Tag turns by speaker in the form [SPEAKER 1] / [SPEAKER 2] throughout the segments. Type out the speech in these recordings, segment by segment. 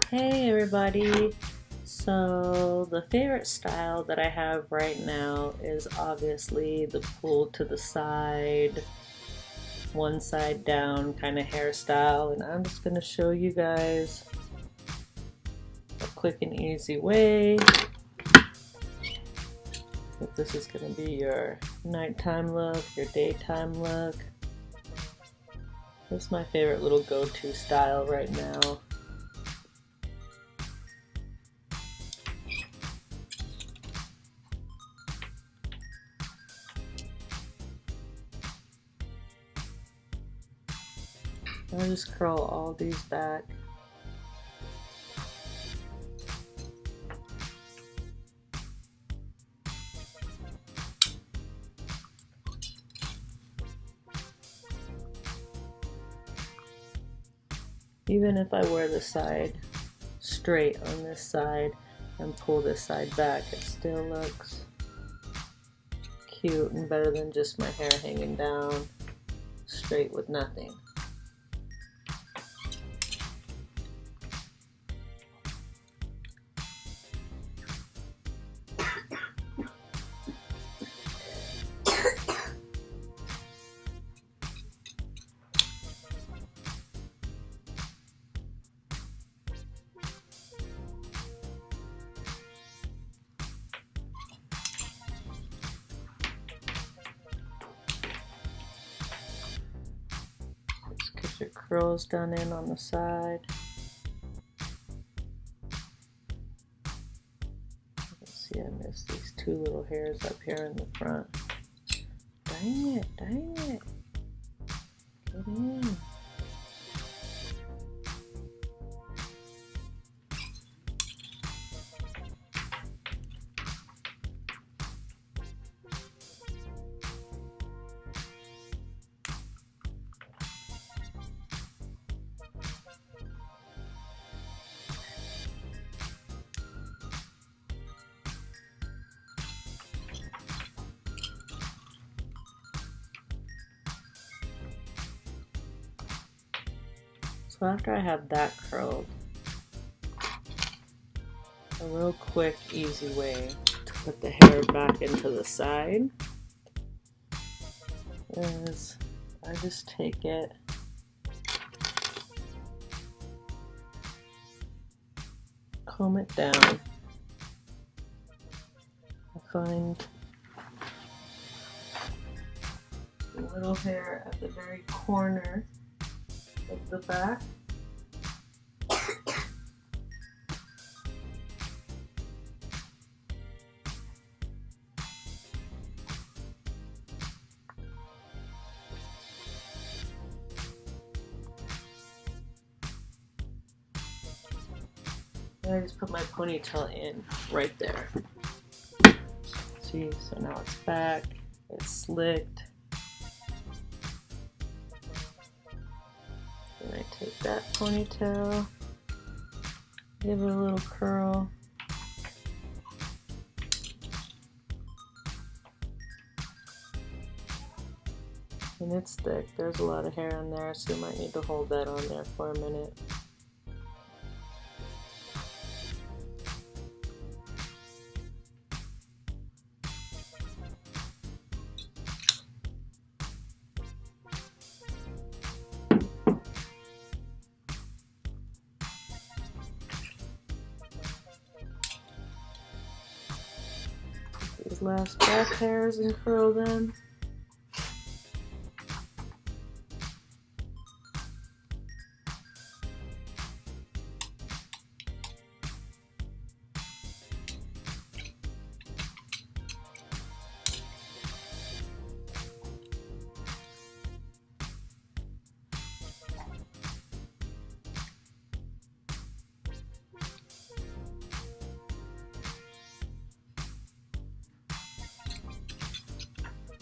[SPEAKER 1] Hey everybody! So the favorite style that I have right now is obviously the pull to the side, one side down kind of hairstyle, and I'm just going to show you guys a quick and easy way. If this is going to be your nighttime look, your daytime look. This is my favorite little go-to style right now. I'll just curl all these back. Even if I wear the side straight on this side and pull this side back, it still looks cute and better than just my hair hanging down straight with nothing. Get your curls done in on the side. Let's see, I missed these two little hairs up here in the front. Dang it, dang it. Get in. So after I have that curled, a real quick, easy way to put the hair back into the side is I just take it, comb it down. I find the little hair at the very corner of the back. And I just put my ponytail in right there. See, so now it's back, it's slicked. And I take that ponytail, give it a little curl. And it's thick, there's a lot of hair in there, so you might need to hold that on there for a minute. These last back hairs and curl them.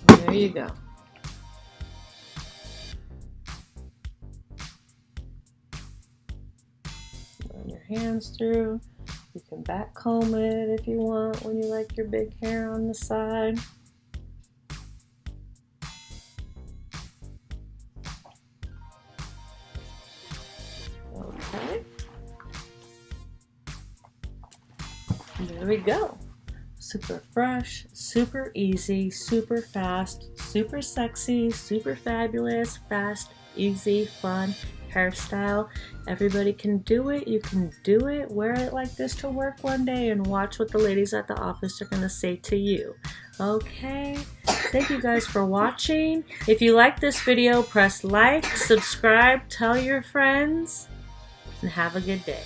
[SPEAKER 1] There you go. Run your hands through. You can back comb it if you want when you like your big hair on the side. Okay. There we go. Super fresh, super easy, super fast, super sexy, super fabulous, fast, easy, fun hairstyle. Everybody can do it. You can do it. Wear it like this to work one day and watch what the ladies at the office are going to say to you. Okay? Thank you guys for watching. If you like this video, press like, subscribe, tell your friends, and have a good day.